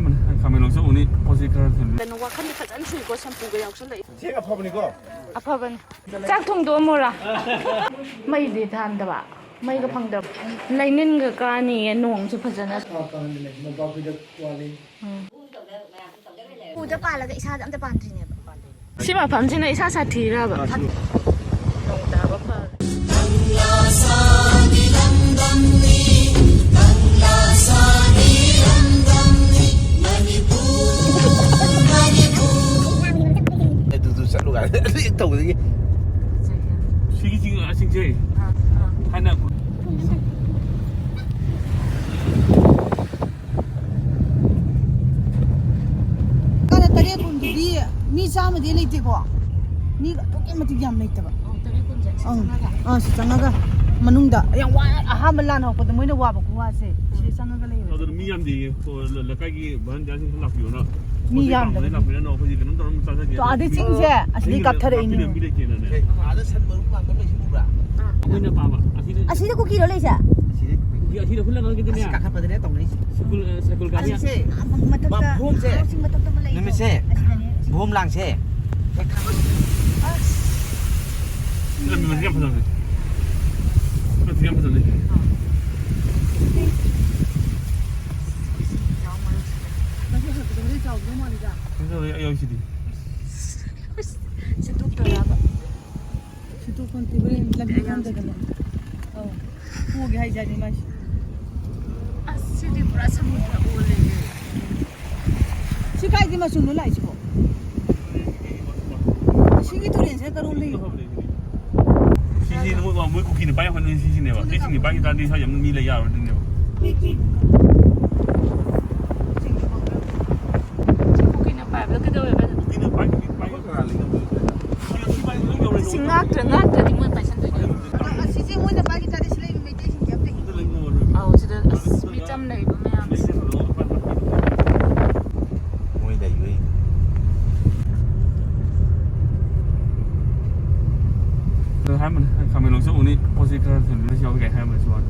มันคำเป็นลงสู้นี่พอสิครับเป็นว่าขั้นขัดอันสื่อก็แชมพูก็ยาวเฉลยเช็คกับพ่อมันนี่ก็พ่อเป็นจากทุ่งตัวมัวละไม่ดีทานแต่ว่าไม่ก็พังดับในนิ่งกับการนี่หน่วงสุภาพนะกูจะป่าแล้วก็อิชาจะป่านทีเนี่ยใช่ไหมผมจริงๆอิชาสัตย์ทีแล้วแบบลงตาบ้าพ走的，星星啊，星星，还那。刚才大家工作的，你啥么的来这个？你都给么子样来的吧？是这个，么弄的，哎呀，我他们烂好，不得没得挖不过噻，是这个嘞。那都米样的，和那个个本家是拉皮了。米样的。拉皮了，那回去可能到那么做阿的经济，阿是你搞他的呢。阿的成本嘛，根本是不啦。我那爸爸，阿是你过几多来噻？阿是的，回来那个怎么样？干看不得那懂的。sekul kami. Boom se. Nami se. Boom lang se. Kita memang siapa tu? Kita siapa tu? Kita ayah sini. Situ berapa? Situ pun tiba lagi kan dah kan. Oh, aku gaya jadi mas. Sini berasa muda boleh. Si kaya di masuk nula isiko. Si gitu ni saya karun lagi. Sini ni mau kuki ni banyak orang sini ni, di sini banyak tadi saya mila ya orang ni. Kuki ni apa? Belum kita boleh. Kuki ni banyak kali. Singak tadi mana pasal tu? Si si mana bagi tadi selain meja sini apa? Oh, sudah macam ni memang. Muy de ahí. Hai mình camเป็นลงสู้นี่พอสิครับถึงจะเอาแก่ให้มันส่วน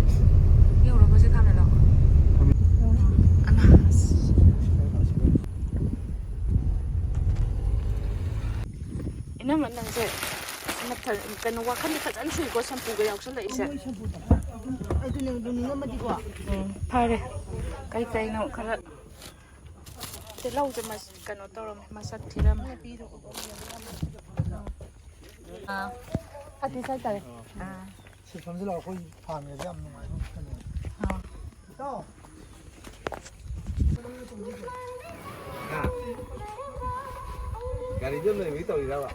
有了不是看得了。Ini mana sih? Macam kan wak kan dekat ansi ko shampoo ko yang sudah isa. Itu ni dunia mati gua. Pare. Kai nak kara. Telau je mas kan otor masak tiram. Hati saya tak. Si kami selalu kau paham ya jam ni mai. Tahu. Gari jom ni tahu ni apa?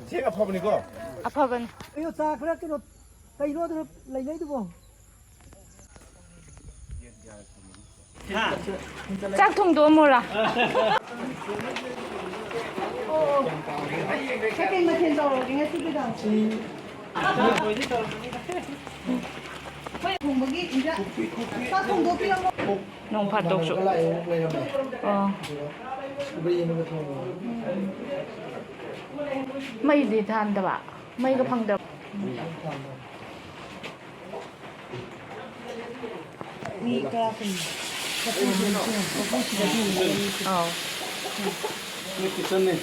Ché gặpพ่อมันนี่ก็ Apa ban? Ayo tak kira kira kayu tu lagi tu boh. Cak thung dua mula. Oh. Saya macam tahu dengan tu kita. Thùng bagi injak. Tak thùng dua kilo. Nong patok su. Oh. Mai di than dah ba? Mai ke phang dah. Ni kerapin. Oh. Ni kitchen ni.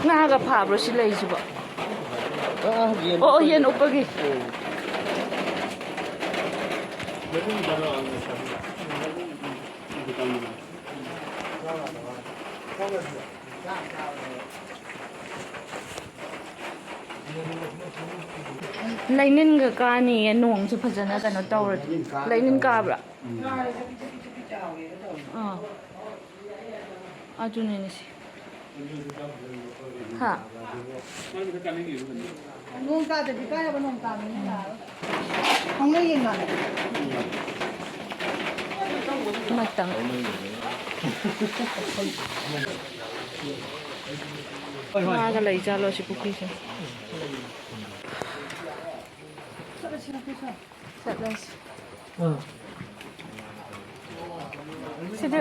Naga pa bro sila isibo. Oh, yan upagi. Lainin ka kani nung sa pajana ka no tawad. Lainin ka bra. Ajo ni si. Ha. Nung ta jadi kaya apa nung ta ni lah. Hong le yin lah. Matang. Mga kalay jalo si Puki siya. Sadas. Sige.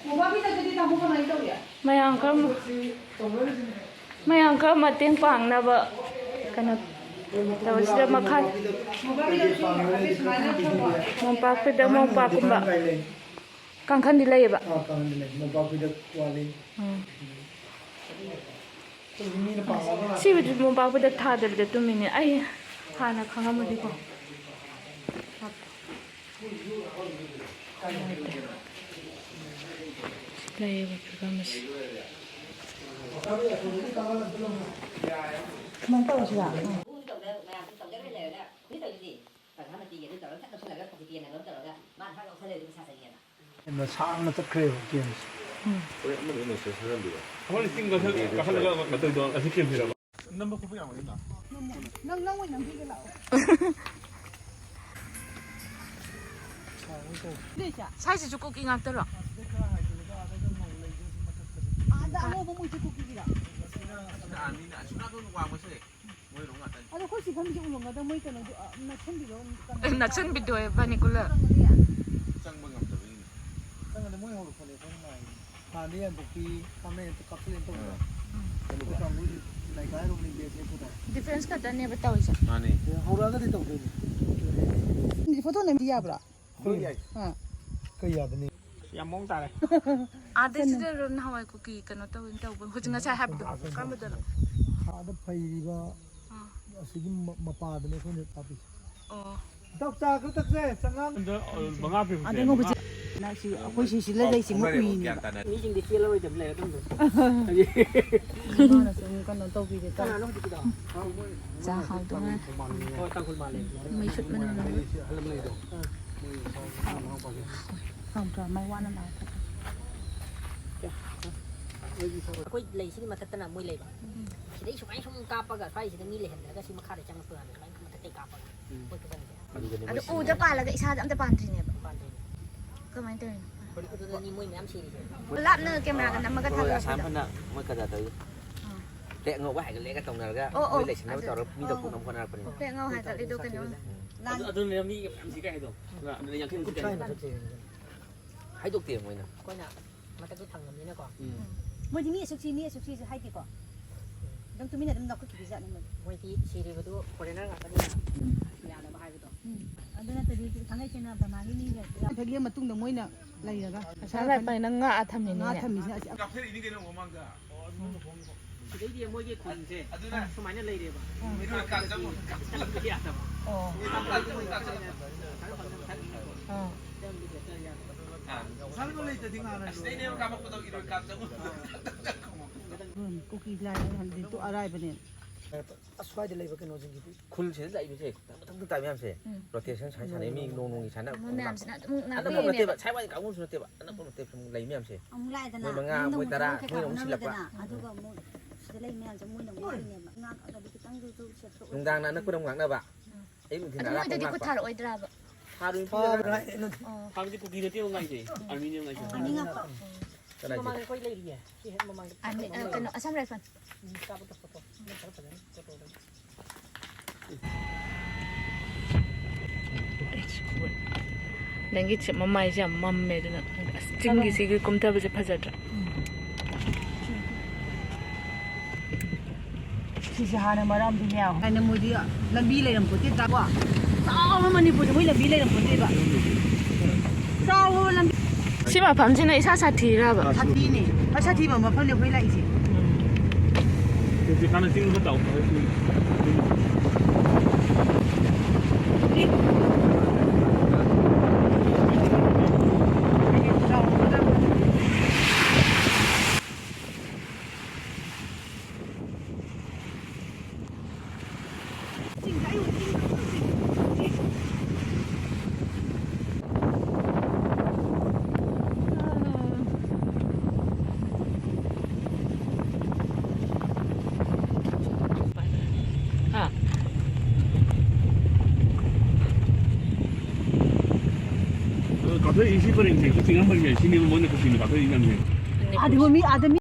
Mau babi tak jadi tahu kan itu ya? ꯃꯌꯥꯝ ꯈꯔ ꯃꯇꯦꯡ ꯄꯥꯡꯅꯕ ꯀꯩꯅꯣ ꯇꯧꯁꯤꯗ ꯃꯈꯜ ꯃꯣꯝꯄꯥꯛꯀꯨꯝꯕ ꯀꯥꯡꯈꯟꯗꯤ ꯂꯩꯌꯦꯕ ꯁꯤꯕꯨꯗꯤ ꯃꯣꯝꯄꯥꯛꯄꯨꯗ ꯊꯥꯗꯕꯤꯗ ꯇꯨꯝꯃꯤꯅꯦ ꯑꯩ ꯍꯥꯟꯅ ꯈꯪꯉꯝꯃꯗꯤꯀꯣ ꯂꯩꯌꯦꯕ ꯐꯤꯕꯝ ꯑꯁꯤ ꯀꯃꯥꯏꯅ ꯇꯧꯔꯁꯤꯔ ꯌꯥꯝꯅ ꯁꯥꯡꯅ ꯆꯠꯈ꯭ꯔꯦꯕ ꯒꯦꯝꯁꯦ ꯑꯩꯈꯣꯏꯅ ꯆꯤꯡ ꯀꯥꯈꯠꯂꯒ ꯃꯇꯧꯗꯣ ꯑꯁꯤ ꯒꯦꯝꯁꯤꯔꯕ ꯅꯝꯕ ꯈꯣꯠꯄ ꯌꯥꯝꯒꯅꯤꯅ ꯅꯪ ꯑꯣꯏꯅ ꯅꯝꯕꯤꯒꯦ ꯂꯥꯛꯑꯣ ꯁꯥꯏꯁꯤꯁꯨ ꯀꯨꯀꯤ ꯉꯥꯛꯇꯔꯣ ꯑꯥꯗ ꯑꯉꯧꯕ ꯃꯣꯏꯁꯦ ꯀꯨꯀꯤꯒꯤꯔ ꯑꯗꯣ ꯑꯩꯈꯣꯏ ꯁꯤ ꯐꯝꯁꯦ ꯎꯔꯝꯒꯗ ꯃꯣꯏ ꯀꯩꯅꯣꯗꯣ ꯅꯛꯁꯟꯕꯤꯔꯣ ꯅꯛꯁꯟꯕꯤꯗꯣ ꯕꯥꯅꯤꯀꯨꯂꯔ ꯆꯪꯕ ꯉꯝꯗꯕꯒꯤꯅꯤ ꯆꯪꯉꯗꯤ ꯃꯣꯏ ꯍꯧꯔꯛꯄꯅꯦ ꯑꯩꯈꯣꯏꯅ ꯉꯥꯏꯔꯤꯅꯦ ꯍꯥꯟꯅꯗꯤ ꯌꯥꯟꯊꯣꯛꯄꯤ ꯀꯥꯞꯅꯩ ꯀꯥꯞꯁꯤꯜꯂꯦꯅ ꯇꯧꯕꯗꯣ ꯑꯩꯈꯣꯏ ꯀꯥꯡꯕꯨ ꯂꯩꯀꯥꯏꯔꯣꯝꯅꯤ ꯕꯦꯁ ꯂꯦꯞꯄꯗ ꯗꯤꯐꯦꯟꯁ ꯈꯛꯇꯅꯦꯕ ꯇꯧꯔꯤꯁꯦ ꯃꯥꯅꯤ ꯍꯧꯔꯛꯑꯒꯗꯤ ꯇꯧꯗꯣꯏꯅꯤ ꯐꯣꯇꯣ ꯅꯝꯕꯤ ꯌꯥꯕ꯭ꯔꯥ ꯌꯥꯏ ꯀꯩ ꯌꯥꯗꯅꯤ ꯌꯥꯝ ꯃꯑꯣꯡ ꯇꯥꯔꯦ ꯑꯥꯗꯩꯁꯤꯗ ꯅꯍꯥꯟꯋꯥꯏ ꯀꯨꯀꯤ ꯀꯩꯅꯣ ꯇꯧꯕ ꯍꯧꯖꯤꯛ ꯉꯁꯥꯏ ꯍꯥꯏꯕꯗꯣ ꯀꯔꯝꯕꯗꯅꯣ ꯑꯥꯗ ꯐꯩꯔꯤꯕ ꯑꯁꯤꯒꯤ ꯃꯄꯥꯗꯅꯤ ꯑꯩꯈꯣꯏꯅ ꯀꯥꯞꯄꯤꯁꯦ ꯑꯣ ꯏꯇꯥꯎ ꯆꯥ ꯈꯔ ꯊꯛꯁꯦ ꯆꯉꯥꯡ ꯃꯉꯥ ꯄꯤꯕꯁꯦ ꯑꯉꯧꯕꯁꯦ ꯑꯩꯈꯣꯏ ꯁꯤꯁꯤꯗ ꯂꯩꯁꯤ ꯃꯣꯏ ꯎꯏꯅꯦꯕ ꯃꯤꯁꯤꯡꯗꯤ ꯆꯦꯜꯂꯔꯣꯏꯗꯕ ꯂꯩꯔ ꯑꯗꯨꯝ ꯃꯥꯅ ꯁꯨꯝ ꯀꯩꯅꯣ ꯇꯧꯕꯤꯒꯦ ꯀꯅꯥꯅꯣ ꯍꯧꯖꯤꯛꯀꯤꯗꯣ ꯆꯥ ꯍꯥꯎꯗꯣꯉꯥꯏ ꯍꯣꯏ ꯇꯥꯡꯈꯨꯜ ꯃꯥꯜꯂꯦ ꯃꯩ ꯁꯨꯠꯃꯟ ꯃꯩ ꯋꯥꯅ ꯂꯥꯛꯑꯦ ꯑꯩꯈꯣꯏ ꯂꯩꯁꯤꯒꯤ ꯃꯊꯛꯇꯅ ꯃꯣꯏ ꯂꯩꯕ ꯁꯤꯗꯩ ꯁꯨꯃꯥꯏꯅ ꯁꯨꯝ ꯀꯥꯞꯄꯒ ꯁ꯭ꯋꯥꯏꯁꯤꯗ ꯃꯤ ꯂꯩꯍꯜꯂꯒ ꯁꯤ ꯃꯈꯥꯗ ꯆꯪꯉꯛꯄ ꯀꯥꯟꯗ ꯁꯨꯃꯥꯏꯅ ꯃꯊꯛꯇꯩ ꯀꯥꯞꯄꯒ ꯃꯣꯏ ꯈꯨꯆꯪꯁꯦ ꯑꯗꯨ ꯎꯗ ꯄꯥꯜꯂꯒ ꯏꯁꯥꯗ ꯑꯝꯇ ꯄꯥꯟꯗ꯭ꯔꯤꯅꯦꯕ ꯀꯃꯥꯏꯅ ꯇꯧꯔꯤꯅꯣ ꯑꯗꯨꯗꯅꯤ ꯃꯣꯏ ꯃꯌꯥꯝ ꯁꯤꯔꯤꯁꯦ ꯂꯥꯞꯅ ꯀꯦꯃꯦꯔꯥꯒ ꯅꯝꯃꯒ ꯊꯥꯗꯣꯛꯑꯁꯤꯗ ꯑꯁꯥꯝꯐꯅ ꯃꯣꯏ ꯀꯗꯥ ꯇꯧꯏ ꯇꯦꯛ ꯉꯧꯕ ꯍꯥꯏꯒꯠꯂꯦꯒ ꯇꯧꯅꯔꯒ ꯃꯣꯏ ꯂꯩꯁꯟꯅꯕ ꯇꯧꯔꯒ ꯃꯤꯗꯣ ꯄꯨꯅꯕ ꯍꯣꯠꯅꯔꯛꯄꯅꯤ ꯄꯦꯛ ꯉꯥꯎ ꯍꯥꯏꯒꯠꯂꯤꯗꯣ ꯀꯩꯅꯣ ꯑꯗꯨꯅ ꯃꯤ ꯃꯌꯥꯝ ꯁꯤ ꯀꯥꯏꯗꯣ ꯑꯗꯨꯅ ꯌꯥꯡꯈꯩ ꯍꯥꯏꯗꯣꯛꯇꯦ ꯃꯣꯏꯅ ꯑꯩꯈꯣꯏꯅ ꯃꯊꯛꯇ ꯊꯪꯉꯕꯅꯤꯅꯀꯣ ꯃꯣꯏꯗꯤ ꯃꯤ ꯑꯁꯨꯛꯁꯤꯁꯨ ꯍꯥꯏꯗꯦꯀꯣ ꯑꯗꯨꯝ ꯇꯨꯃꯤꯟꯅ ꯑꯗꯨꯝ ꯂꯧꯈꯠꯈꯤꯕ ꯖꯥꯠꯅꯤ ꯃꯣꯏꯗꯤ ꯁꯤꯔꯤꯕꯗꯨ ꯐꯣꯔꯦꯅꯔ ꯉꯥꯛꯇꯅꯤꯅ ꯌꯥꯅꯕ ꯍꯥꯏꯕꯗꯣ ꯑꯗꯨ ꯅꯠꯇꯗꯤ ꯊꯥꯡꯒꯩ ꯁꯦꯡꯅ ꯕꯔꯃꯥꯒꯤ ꯃꯤꯒ ꯐꯒꯤ ꯃꯇꯨꯡꯗ ꯃꯣꯏꯅ ꯂꯩꯔꯒ ꯄꯩꯁꯥ ꯂꯥꯛꯄꯅꯤꯅ ꯉꯥꯛꯑ ꯊꯝꯃꯤꯅꯤꯅꯦ ꯉꯥ ꯊꯝꯃꯤꯁꯦ ꯀꯥꯞꯊꯔꯛꯏꯅꯤ ꯀꯩꯅꯣ ꯃꯃꯥꯡꯗ ꯁꯤꯗꯩꯗꯤ ꯃꯣꯏꯒꯤ ꯈꯨꯟꯁꯦ ꯁꯨꯃꯥꯏꯅ ꯂꯩꯔꯦꯕ ꯌꯥꯗꯕ ꯁꯥꯟꯅꯕ ꯂꯩꯇꯗꯤ ꯉꯥꯅ ꯀꯨꯀꯤ ꯂꯥꯏ ꯍꯧꯖꯤꯛꯇꯣ ꯑꯔꯥꯏꯕꯅꯦ ꯑꯁ꯭ꯋꯥꯏꯗ ꯂꯩꯕ ꯀꯩꯅꯣꯁꯤꯡꯁꯤꯗꯤ ꯈꯨꯜꯁꯤꯗ ꯂꯩꯕꯁꯦ ꯃꯊꯪ ꯇꯥꯏ ꯃꯌꯥꯝꯁꯦ ꯔꯣꯇꯦꯁꯟ ꯁꯥꯟꯅꯩ ꯃꯤ ꯅꯣꯡꯒꯤ ꯁꯥꯟꯅ ꯃꯌꯥꯝꯁꯤꯅ ꯑꯗꯨꯝ ꯑꯅꯛꯄ ꯅꯠꯇꯦꯕ ꯁꯥꯏꯋꯥꯏ ꯀꯥꯡꯕꯨꯁꯨ ꯅꯠꯇꯦꯕ ꯑꯅꯛꯄ ꯅꯠꯇꯦ ꯁꯨꯝ ꯂꯩ ꯃꯌꯥꯝꯁꯦ ꯑꯃꯨꯛ ꯂꯥꯛꯑꯦꯗꯅ ꯃꯣꯏ ꯃꯉꯥ ꯃꯣꯏ ꯇꯔꯥ ꯃꯣꯏꯅ ꯑꯃꯨꯛ ꯁꯤꯜꯂꯛꯄ ꯑꯗꯨꯒ ꯑꯃꯨꯛ ꯁꯤꯗ ꯂꯩ ꯃꯌꯥꯝꯁꯦ ꯃꯣꯏꯅ ꯑꯃꯨꯛ ꯂꯥꯛꯏꯅꯦꯕ ꯉꯥꯛꯑꯒꯗꯤ ꯈꯤꯇꯪꯗꯨ ꯁꯦꯞꯇ ꯑꯣꯏ ꯅꯨꯡꯗꯥꯡꯅ ꯑꯅꯛꯄꯗ ꯑꯃꯨꯛ ꯉꯥꯛꯅꯕ ꯑꯌꯨꯛ ꯅꯨꯡꯊꯤꯜ ꯑꯗꯨ ꯑꯔꯥꯞꯄ ꯃꯣꯏꯗꯗꯤ ꯉꯥꯛꯄ ꯄꯨꯊꯥꯔꯛꯑꯣꯏꯗ꯭ꯔꯥꯕ ꯊꯥꯕꯗꯤ ꯀꯨꯀꯤ ꯅꯠꯇꯦꯕ ꯉꯥꯏꯁꯦ ꯑꯥꯔꯃꯤꯅꯦ ꯉꯥꯏꯁꯦ ꯑꯅꯤ ꯉꯥꯛꯄ ꯃꯃꯥꯡꯗ ꯑꯩꯈꯣꯏ ꯂꯩꯔꯤꯌꯦ ꯁꯤ ꯍꯦꯛ ꯃꯃꯥꯡꯗ ꯀꯩꯅꯣ ꯑꯁꯥꯝ ꯔꯥꯏꯐꯜ ꯀꯥꯞꯄꯗ ꯐꯣꯇꯣ ꯐꯖꯅ ꯐꯣꯇꯣꯗ ꯅꯪꯒꯤ ꯃꯃꯥꯏꯁꯦ ꯌꯥꯝ ꯃꯝꯃꯦ ꯑꯗꯨꯅ ꯑꯁ ꯆꯤꯡꯒꯤꯁꯤꯒꯤ ꯀꯨꯝꯊꯕꯁꯦ ꯐꯖꯗ꯭ꯔꯥ ꯁꯤꯁꯦ ꯍꯥꯟꯅ ꯃꯔꯝꯗꯤꯅꯦ ꯍꯥꯏꯅ ꯃꯣꯏꯗꯤ ꯂꯝꯕꯤ ꯂꯩꯔꯝꯄꯣꯠꯇꯦ ꯇꯥꯀꯣ ꯆꯥꯎꯕ ꯃꯅꯤꯄꯨꯔꯗ ꯃꯣꯏ ꯂꯝꯕꯤ ꯂꯩꯔꯝꯄꯣꯠꯇꯦꯕ ꯆꯥꯎꯕ ꯂꯝꯕꯤ ꯁꯤ ꯃꯐꯝꯁꯤꯅ ꯏꯁꯥ ꯁꯥꯊꯤꯔꯕ ꯁꯥꯊꯤꯅꯦ ꯁꯥꯊꯤꯕ ꯃꯐꯝꯅꯦ ꯑꯩꯈꯣꯏ ꯂꯥꯛꯏꯁꯦ ꯍꯥꯟꯅ ꯆꯤꯡ ꯇꯧ 가서 20번인데 그 띵한 번이야. 신이 뭐는 그 신이 가서 이남이. 아드미